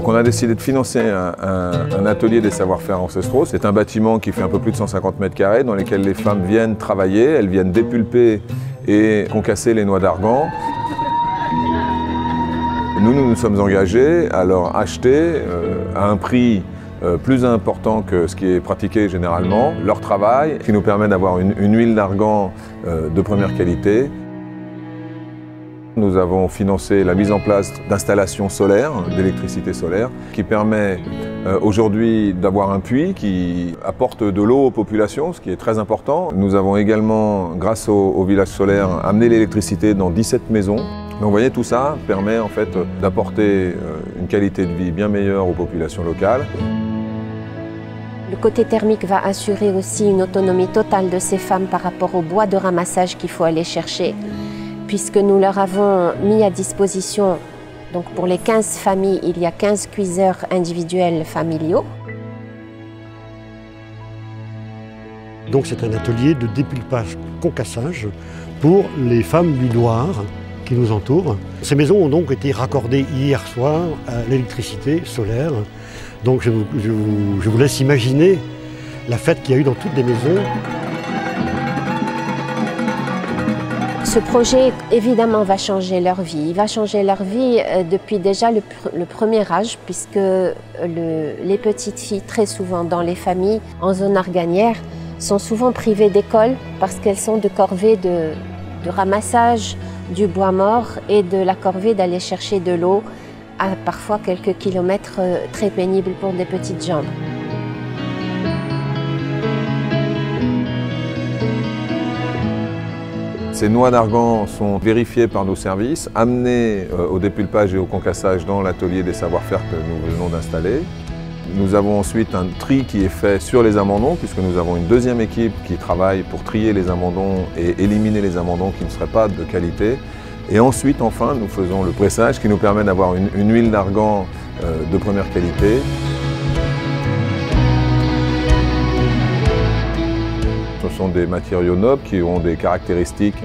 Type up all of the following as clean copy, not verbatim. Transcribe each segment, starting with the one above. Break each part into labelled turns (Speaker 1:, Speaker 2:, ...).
Speaker 1: Donc on a décidé de financer un atelier des savoir-faire ancestraux. C'est un bâtiment qui fait un peu plus de 150 mètres carrés dans lequel les femmes viennent travailler, elles viennent dépulper et concasser les noix d'argan. Nous nous sommes engagés à leur acheter à un prix plus important que ce qui est pratiqué généralement, leur travail, qui nous permet d'avoir une huile d'argan de première qualité. Nous avons financé la mise en place d'installations solaires, d'électricité solaire, qui permet aujourd'hui d'avoir un puits qui apporte de l'eau aux populations, ce qui est très important. Nous avons également, grâce au village solaire, amené l'électricité dans 17 maisons. Donc vous voyez, tout ça permet en fait d'apporter une qualité de vie bien meilleure aux populations locales.
Speaker 2: Le côté thermique va assurer aussi une autonomie totale de ces femmes par rapport au bois de ramassage qu'il faut aller chercher, puisque nous leur avons mis à disposition, donc pour les 15 familles, il y a 15 cuiseurs individuels familiaux.
Speaker 3: Donc c'est un atelier de dépulpage concassage pour les femmes du Loir qui nous entourent. Ces maisons ont donc été raccordées hier soir à l'électricité solaire. Donc je vous laisse imaginer la fête qu'il y a eu dans toutes les maisons.
Speaker 2: Ce projet, évidemment, va changer leur vie. Il va changer leur vie depuis déjà le premier âge, puisque les petites filles, très souvent dans les familles en zone arganière, sont souvent privées d'école parce qu'elles sont de corvée de ramassage du bois mort et de la corvée d'aller chercher de l'eau à parfois quelques kilomètres très pénibles pour des petites jambes.
Speaker 1: Ces noix d'argan sont vérifiées par nos services, amenées au dépulpage et au concassage dans l'atelier des savoir-faire que nous venons d'installer. Nous avons ensuite un tri qui est fait sur les amandons, puisque nous avons une deuxième équipe qui travaille pour trier les amandons et éliminer les amandons qui ne seraient pas de qualité. Et ensuite, enfin, nous faisons le pressage qui nous permet d'avoir une huile d'argan de première qualité. Ce sont des matériaux nobles qui ont des caractéristiques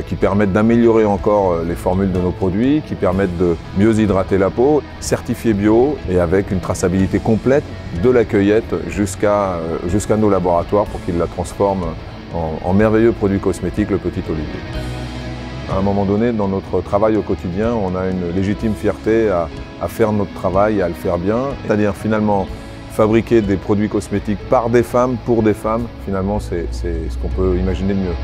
Speaker 1: qui permettent d'améliorer encore les formules de nos produits, qui permettent de mieux hydrater la peau, certifiés bio et avec une traçabilité complète de la cueillette jusqu'à nos laboratoires pour qu'ils la transforment en merveilleux produit cosmétique, le petit olivier. À un moment donné, dans notre travail au quotidien, on a une légitime fierté à faire notre travail et à le faire bien, c'est-à-dire finalement fabriquer des produits cosmétiques par des femmes, pour des femmes, finalement c'est ce qu'on peut imaginer de mieux.